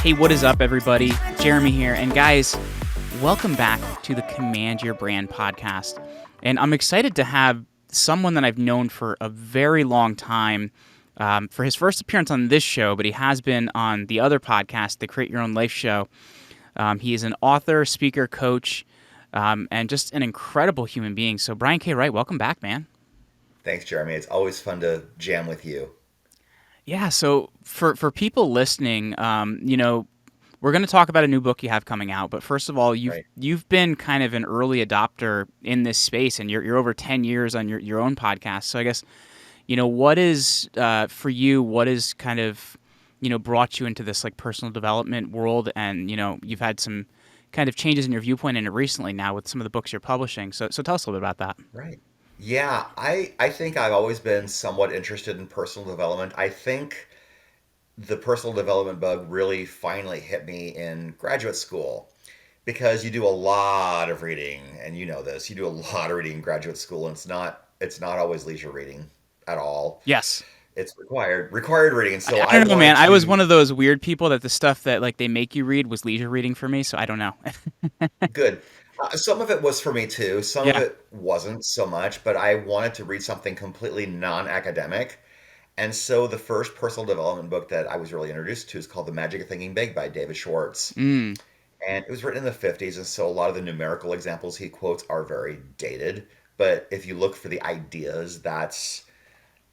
Hey, what is up, everybody? Jeremy here. And guys, welcome back to the Command Your Brand podcast. And I'm excited to have someone that I've known for a very long time for his first appearance on this show, but he has been on the other podcast, the Create Your Own Life show. He is an author, speaker, coach, and just an incredible human being. So, Brian K. Wright, welcome back, man. Thanks, Jeremy. It's always fun to jam with you. Yeah, so for people listening, we're going to talk about a new book you have coming out. But first of all, Right. you've been kind of an early adopter in this space, and you're over 10 years on your own podcast. So I guess what is for you? What is kind of brought you into this like personal development world, and you've had some kind of changes in your viewpoint in it recently now with some of the books you're publishing. So tell us a little bit about that. Right. Yeah, I think I've always been somewhat interested in personal development. I think the personal development bug really finally hit me in graduate school because you do a lot of reading, and you know this. You do a lot of reading in graduate school, and it's not always leisure reading at all. Yes. It's required reading. And so I I don't know, man. wanted I was to one of those weird people that the stuff that like they make you read was leisure reading for me. So I don't know. good. Some of it was for me too. Some of Yeah. it wasn't so much, but I wanted to read something completely non-academic. And so the first personal development book that I was really introduced to is called The Magic of Thinking Big by David Schwartz. Mm. And it was written in the 50s, and so a lot of the numerical examples he quotes are very dated. But if you look for the ideas, that's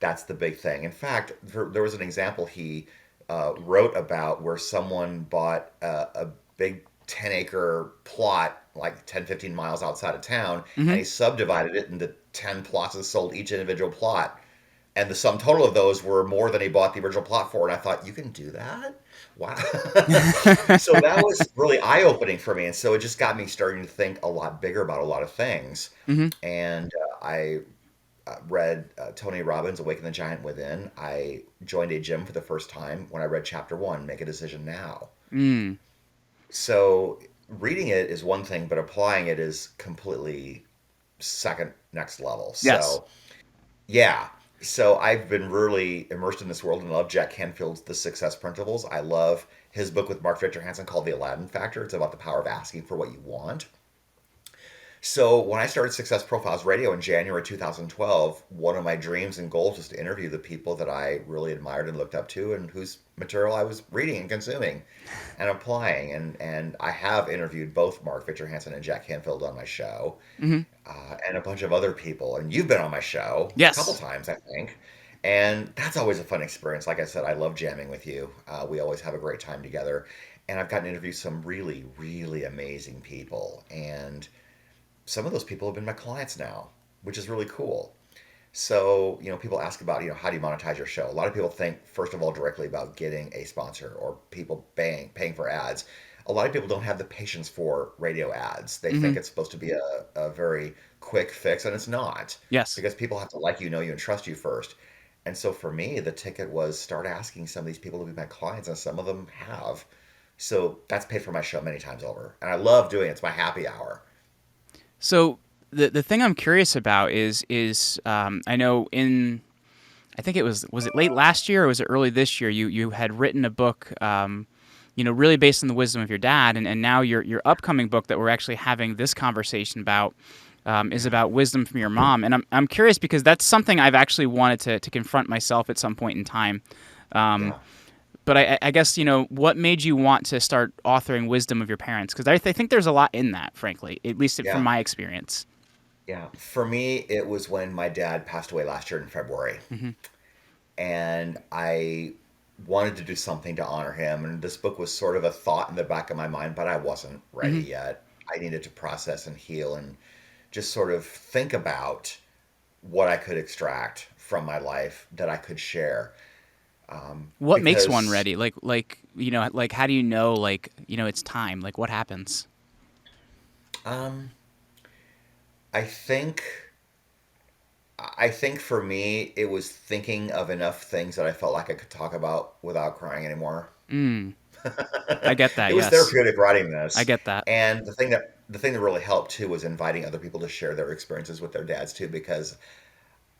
the big thing. In fact, there was an example he wrote about where someone bought a big 10-acre plot, like 10, 15 miles outside of town, Hmm. and he subdivided it into 10 plots and sold each individual plot. And the sum total of those were more than he bought the original plot for. And I thought, you can do that? Wow. So that was really eye opening for me. And so it just got me starting to think a lot bigger about a lot of things. Hmm. And I read Tony Robbins' Awaken the Giant Within. I joined a gym for the first time when I read chapter one, Make a Decision Now. Mm. So reading it is one thing, but applying it is completely second next level. Yes. So yeah. So I've been really immersed in this world and love Jack Canfield's The Success Principles. I love his book with Mark Victor Hansen called The Aladdin Factor. It's about the power of asking for what you want. So when I started Success Profiles Radio in January 2012, one of my dreams and goals was to interview the people that I really admired and looked up to and whose material I was reading and consuming and applying. And I have interviewed both Mark Victor Hansen and Jack Canfield on my show, Hmm. and a bunch of other people. And you've been on my show a couple Yes. times, I think. And that's always a fun experience. Like I said, I love jamming with you. We always have a great time together. And I've gotten to interview some really, really amazing people. And some of those people have been my clients now, which is really cool. So, people ask about, how do you monetize your show? A lot of people think, first of all, directly about getting a sponsor or people paying for ads. A lot of people don't have the patience for radio ads. They Hmm. think it's supposed to be a very quick fix, and it's not Yes. because people have to like you, know you, and trust you first. And so for me, the ticket was start asking some of these people to be my clients, and some of them have. So that's paid for my show many times over. And I love doing it. It's my happy hour. So the thing I'm curious about is I know I think was it late last year or was it early this year you had written a book really based on the wisdom of your dad, and now your upcoming book that we're actually having this conversation about is Yeah. about wisdom from your mom. And I'm curious because that's something I've actually wanted to confront myself at some point in time. Um, Yeah. but I guess what made you want to start authoring wisdom of your parents, because I think there's a lot in that, frankly, at least from Yeah. my experience. Yeah. For me, it was when my dad passed away last year in February. Hmm. And I wanted to do something to honor him. And this book was sort of a thought in the back of my mind, but I wasn't ready Hmm. yet. I needed to process and heal and just sort of think about what I could extract from my life that I could share. What makes one Because ready? Like how do you know, like it's time? Like what happens? um, I think I think for me it was thinking of enough things that I felt like I could talk about without crying anymore. Mm, I get It that. was Yes, therapeutic writing I this, get that. and the thing that really helped too was inviting other people to share their experiences with their dads too, because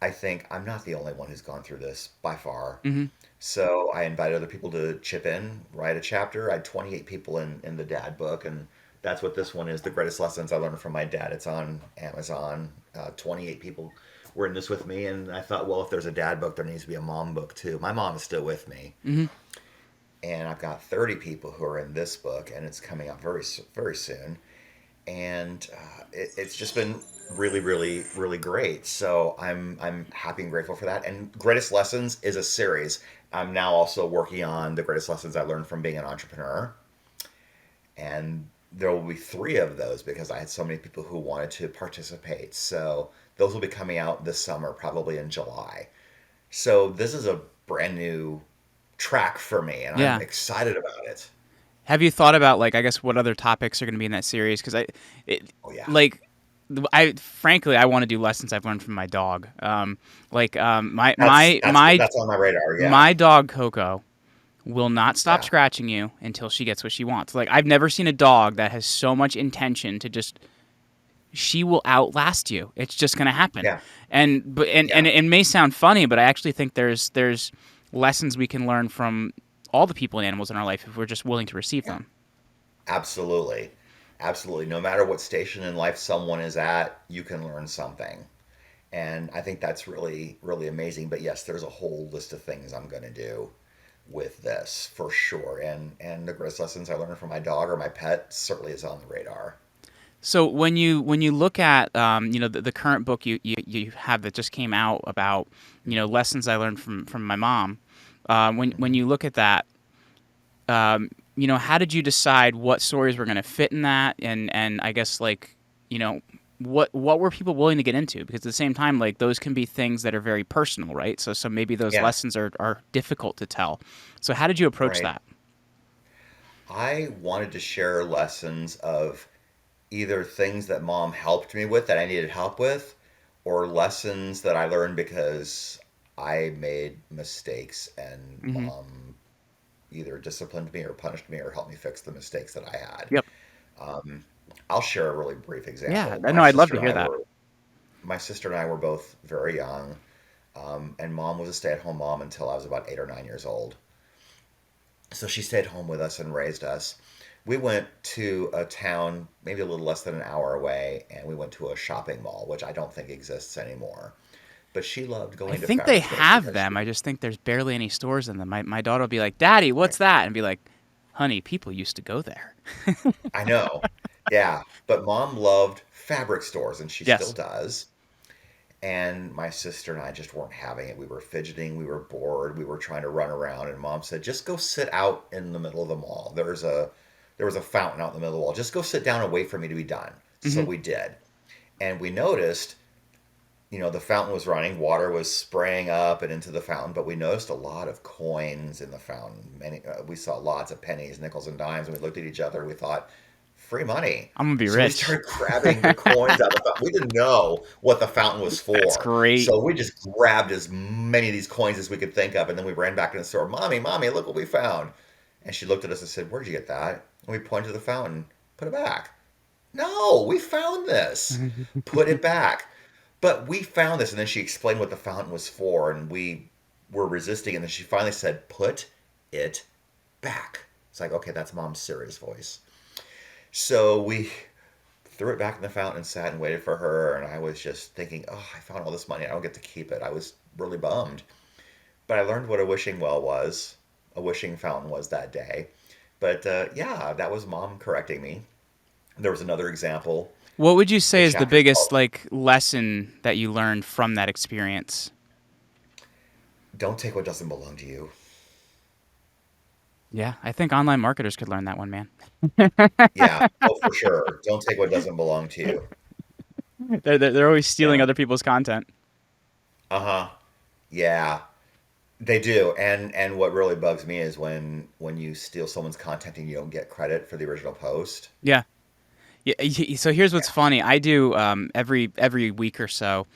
I think I'm not the only one who's gone through this by far. Hmm. So I invited other people to chip in, write a chapter. I had 28 people in the dad book, and that's what this one is, The Greatest Lessons I Learned from My Dad. It's on Amazon. 28 people were in this with me, and I thought, well, if there's a dad book, there needs to be a mom book too. My mom is still with me, Hmm. and I've got 30 people who are in this book, and it's coming out very soon. And it's just been really, really, really great. So I'm happy and grateful for that. And Greatest Lessons is a series. I'm now also working on the greatest lessons I learned from being an entrepreneur, and there will be three of those because I had so many people who wanted to participate. So those will be coming out this summer, probably in July. So this is a brand new track for me, and I'm Yeah. excited about it. Have you thought about like I guess what other topics are going to be in that series? Because it, Oh yeah, like, I frankly I want to do lessons I've learned from my dog. My that's my that's my that's on my radar. Yeah, my dog Coco will not stop yeah, scratching you until she gets what she wants. Like I've never seen a dog that has so much intention to just she will outlast you. It's just going to happen. yeah, And yeah. it may sound funny, but I actually think there's lessons we can learn from all the people and animals in our life if we're just willing to receive Yeah. them. Absolutely. Absolutely. No matter what station in life someone is at, you can learn something. And I think that's really, really amazing. But yes, there's a whole list of things I'm going to do with this for sure. And the greatest lessons I learned from my dog or my pet certainly is on the radar. So when you look at the current book you have that just came out about lessons I learned from my mom, when Hmm. you look at that, how did you decide what stories were going to fit in that, and I guess like what were people willing to get into? Because at the same time, like those can be things that are very personal, right? So maybe those Yeah, lessons are difficult to tell. So how did you approach right. that? I wanted to share lessons of either things that mom helped me with that I needed help with, or lessons that I learned because I made mistakes and Hmm. mom either disciplined me or punished me or helped me fix the mistakes that I had. Yep. Um, I'll share a really brief Yeah. example. No, I'd love to hear that. My sister and I were both very young, and mom was a stay-at-home mom until I was about 8 or 9 years old. So she stayed home with us and raised us. We went to a town maybe a little less than an hour away, and we went to a shopping mall, which I don't think exists anymore. But she loved I going to think they fabric stores have because them. she, I just think there's barely any stores in them. My daughter will be like, "Daddy, right. what's that?" And be like, "Honey, people used to go there." I know, yeah. But mom loved fabric stores, and she still Yes. does. And my sister and I just weren't having it. We were fidgeting, we were bored, we were trying to run around, and mom said, "Just go sit out in the middle of the mall. There was a fountain out in the middle of the wall. Just go sit down and wait for me to be done." So Hmm. we did. And we noticed, the fountain was running, water was spraying up and into the fountain, but we noticed a lot of coins in the fountain. We saw lots of pennies, nickels, and dimes, and we looked at each other and we thought, free money. I'm gonna be So we rich. started grabbing the coins out of the fountain. We didn't know what the fountain was That's for. great. So we just grabbed as many of these coins as we could think of, and then we ran back to the store. Mommy, mommy, look what we found. And she looked at us and said, "Where'd you get that?" And we pointed to the fountain. "Put it back." "No, we found this." "Put it back." But we found this, and then she explained what the fountain was for, and we were resisting, and then she finally said, "Put it back." It's like, okay, that's mom's serious voice. So we threw it back in the fountain and sat and waited for her, and I was just thinking, oh, I found all this money, I don't get to keep it. I was really bummed. But I learned what a wishing well was, a wishing fountain was that day. But yeah, that was mom correcting me. There was another example. What would you The say is the chapter's biggest called like lesson that you learned from that experience? "Don't Take What Doesn't Belong to You." Yeah, I think online marketers could learn that one, man. Yeah, oh, for sure. Don't take what doesn't belong to you. They're always stealing Yeah. other people's content. Uh huh. Yeah, they do. And what really bugs me is when you steal someone's content and you don't get credit for the original post. Yeah. Yeah. So here's what's Yeah. funny. I do every week or so.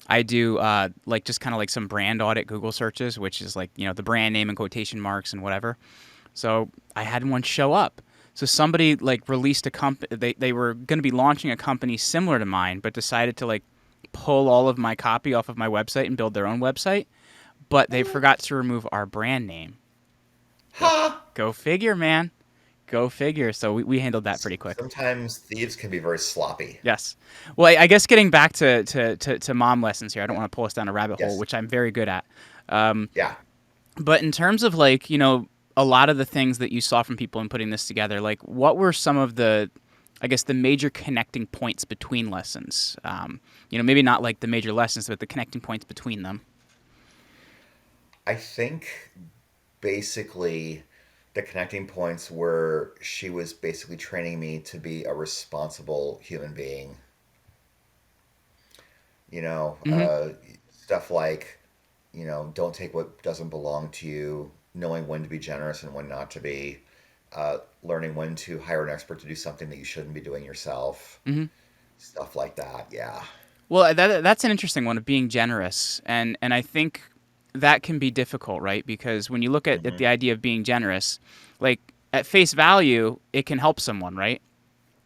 I do like just kind of like some brand audit Google searches, which is like the brand name and quotation marks and whatever. So I had one show up. So somebody like released a company. They were going to be launching a company similar to mine, but decided to like pull all of my copy off of my website and build their own website, but they forgot to remove our brand name. Ha! Go figure, man. Go figure. So we handled that pretty quick. Sometimes thieves can be very sloppy. Yes. Well, I guess getting back to mom lessons here, I don't Yeah. want to pull us down a rabbit hole, Yes. which I'm very good at. Yeah. But in terms of like, a lot of the things that you saw from people in putting this together, like what were some of the, I guess, the major connecting points between lessons? Maybe not like the major lessons, but the connecting points between them. I think basically the connecting points were she was basically training me to be a responsible human being. You know, Hmm. stuff like, don't take what doesn't belong to you, knowing when to be generous and when not to be, learning when to hire an expert to do something that you shouldn't be doing yourself, Hmm. stuff like that. Yeah. Well, that's an interesting one of being generous, and I think that can be difficult, right? Because when you look at Hmm. the idea of being generous, like at face value, it can help someone, right?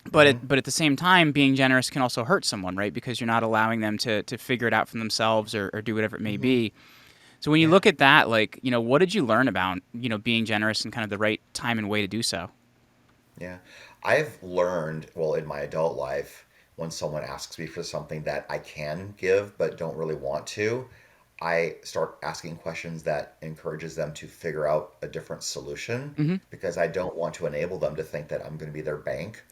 Hmm. But at the same time, being generous can also hurt someone, right? Because you're not allowing them to figure it out for themselves or do whatever it may Hmm. be. So when you Yeah. look at that, like, what did you learn about, being generous and kind of the right time and way to do so? Yeah. I've learned, well, in my adult life, when someone asks me for something that I can give but don't really want to, I start asking questions that encourages them to figure out a different solution Hmm. because I don't want to enable them to think that I'm going to be their bank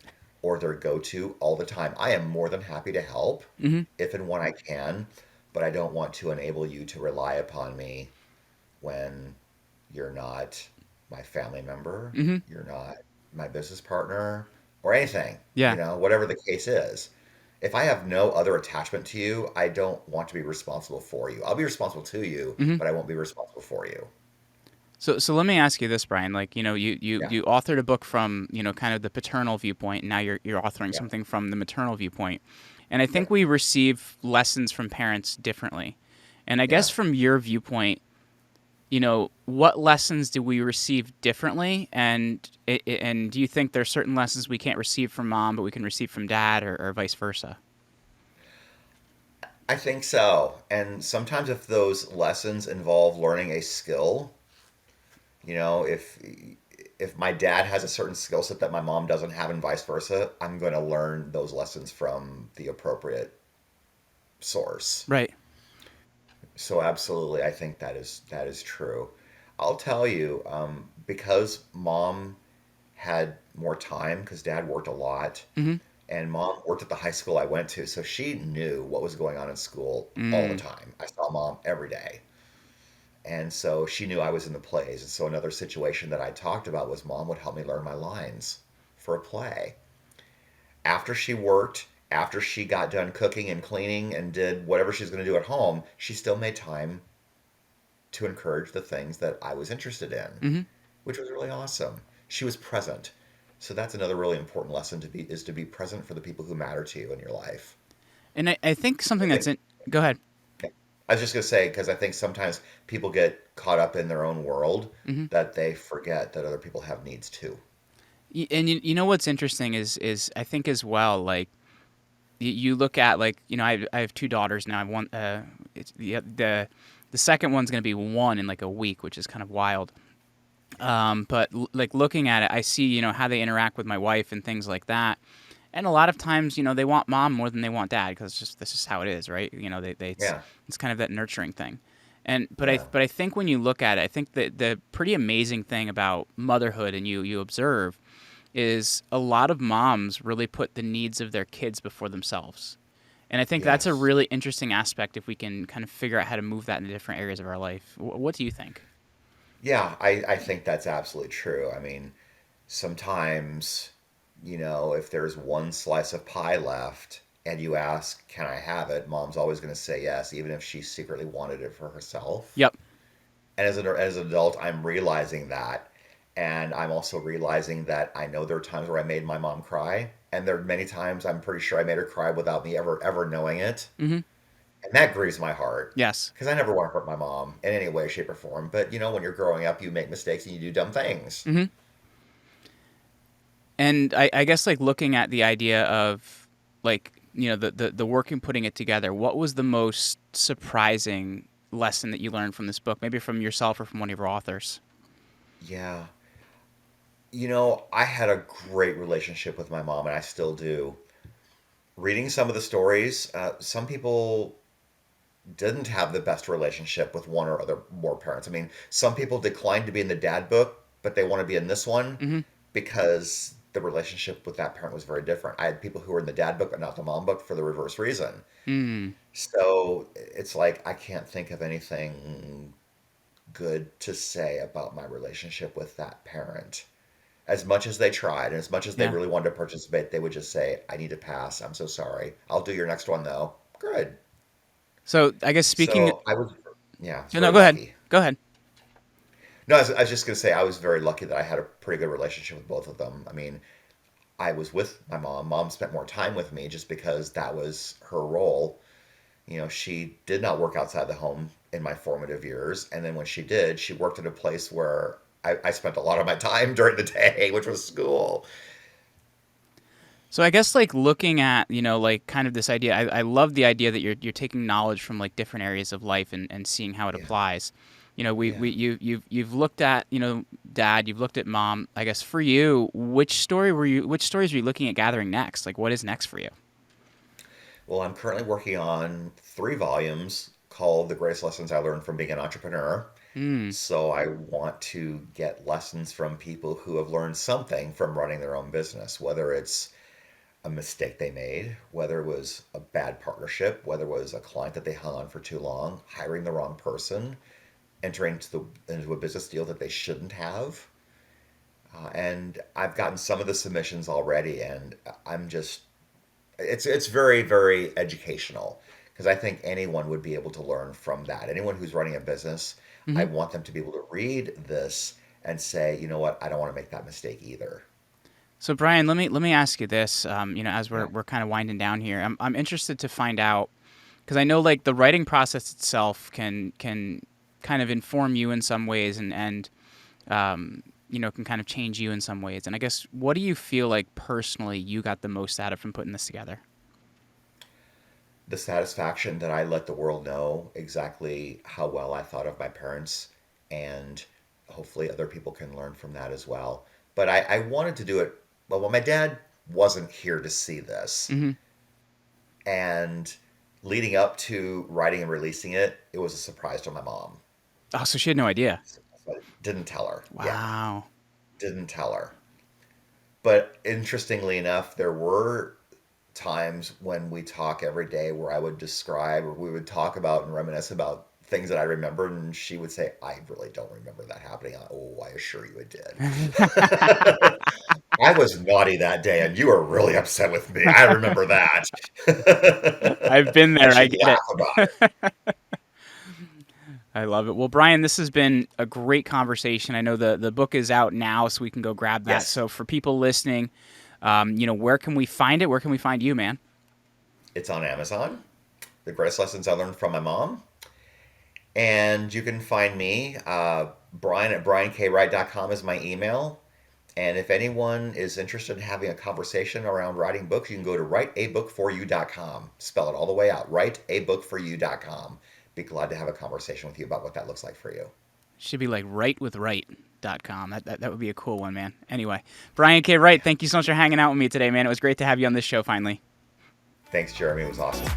or their go-to all the time. I am more than happy to help Hmm. if and when I can, but I don't want to enable you to rely upon me when you're not my family member, Hmm. you're not my business partner, or anything, Yeah. whatever the case is. If I have no other attachment to you, I don't want to be responsible for you. I'll be responsible to you, Hmm. but I won't be responsible for you. So let me ask you this, Brian. Like, Yeah, you authored a book from, kind of the paternal viewpoint, and now you're authoring yeah, something from the maternal viewpoint. And I think yep, we receive lessons from parents differently. And I guess yeah. from your viewpoint, what lessons do we receive differently? And do you think there's certain lessons we can't receive from mom, but we can receive from dad, or vice versa? I think so. And sometimes if those lessons involve learning a skill, if my dad has a certain skill set that my mom doesn't have and vice versa, I'm going to learn those lessons from the appropriate source. Right. So absolutely, I think that is true. I'll tell you, because mom had more time because dad worked a lot, Mm-hmm. and mom worked at the high school I went to, so she knew what was going on in school all the Mm. time. I saw mom every day. And so she knew I was in the plays. And so another situation that I talked about was mom would help me learn my lines for a play. After she worked, after she got done cooking and cleaning and did whatever she's going to do at home, she still made time to encourage the things that I was interested in, Mm-hmm. which was really awesome. She was present. So that's another really important lesson to be present for the people who matter to you in your life. And I think I something that's think in. Go ahead. I was just gonna say because I think sometimes people get caught up in their own world Mm-hmm. that they forget that other people have needs too. And you know what's interesting is I think as well, like you look at, like, I have two daughters now. I want it's the second one's going to be one in like a week, which is kind of wild. But like looking at it, I see, how they interact with my wife and things like that. And a lot of times, they want mom more than they want dad, because just this is how it is, right? Yeah, It's kind of that nurturing thing. And yeah, but I think when you look at it, I think that the pretty amazing thing about motherhood, and you observe, is a lot of moms really put the needs of their kids before themselves. And I think that's a yes, really interesting aspect if we can kind of figure out how to move that into different areas of our life. What do you think? yeah. I think that's absolutely true. I mean, sometimes, if there's one slice of pie left and you ask, "Can I have it?" Mom's always going to say yes, even if she secretly wanted it for herself. Yep. And as an adult, I'm realizing that. And I'm also realizing that I know there are times where I made my mom cry. And there are many times I'm pretty sure I made her cry without me ever knowing it. Mm-hmm. And that grieves my heart. Yes. Because I never want to hurt my mom in any way, shape, or form. But when you're growing up, you make mistakes and you do dumb things. Mm-hmm. And I guess like looking at the idea of like the work in putting it together, what was the most surprising lesson that you learned from this book? Maybe from yourself or from one of your authors. Yeah. I had a great relationship with my mom, and I still do. Reading some of the stories, some people didn't have the best relationship with one or other more parents. I mean, some people declined to be in the dad book, but they want to be in this one Mm-hmm. because the relationship with that parent was very different. I had people who were in the dad book but not the mom book for the reverse reason. Mm. So it's like I can't think of anything good to say about my relationship with that parent. As much as they tried and as much as they Yeah. really wanted to participate, they would just say, I need to pass. I'm so sorry. I'll do your next one though. Good. So I guess speaking. So I was, yeah, it's No, very go ahead. lucky. Go ahead. No, I was just going to say I was very lucky that I had a pretty good relationship with both of them. I mean, I was with my mom. Mom spent more time with me just because that was her role. She did not work outside the home in my formative years. And then when she did, she worked at a place where I spent a lot of my time during the day, which was school. So I guess like looking at, like kind of this idea, I love the idea that you're taking knowledge from like different areas of life and seeing how it Yeah, applies. yeah. You've looked at, dad, you've looked at mom. I guess for you, which stories were you looking at gathering next? Like what is next for you? Well, I'm currently working on 3 volumes called The Greatest Lessons I Learned from Being an Entrepreneur. Mm, So I want to get lessons from people who have learned something from running their own business, whether it's a mistake they made, whether it was a bad partnership, whether it was a client that they hung on for too long, hiring the wrong person, entering into a business deal that they shouldn't have. And I've gotten some of the submissions already, and I'm just it's very very educational because I think anyone would be able to learn from that. Anyone who's running a business, I hmm. want them to be able to read this and say, you know what, I don't want to make that mistake either. So Brian, let me ask you this. As we're Yeah, we're kind of winding down here, I'm interested to find out because I know like the writing process itself can kind of inform you in some ways and can kind of change you in some ways. And I guess what do you feel like personally you got the most out of from putting this together? the satisfaction that I let the world know exactly how well I thought of my parents, and hopefully other people can learn from that as well. But I wanted to do it. Well, my dad wasn't here to see this. Hmm. And leading up to writing and releasing it, it was a surprise to my mom. Oh, so she had no idea. So I didn't tell her. Yeah, Wow. didn't tell her. But interestingly enough, there were times when we talk every day where I would describe or we would talk about and reminisce about things that I remembered, and she would say, I really don't remember that happening. Oh, I assure you it did. I was naughty that day, and you were really upset with me. I remember that. I've been And there. I she'd get laugh it. about it. I love it. Well, Brian, this has been a great conversation. I know the book is out now, so we can go grab that. Yes, So for people listening, where can we find it? Where can we find you, man? it's on Amazon. The Greatest Lessons I Learned from My Mom. And you can find me. Brian at briankwright.com is my email. And if anyone is interested in having a conversation around writing books, you can go to writeabookforyou.com. Spell it all the way out. Writeabookforyou.com. Be glad to have a conversation with you about what that looks like for you. Should be like writewithwright.com. That would be a cool one, man. Anyway, Brian K. Wright, Yeah. thank you so much for hanging out with me today, man. It was great to have you on this show finally. Thanks, Jeremy. It was awesome.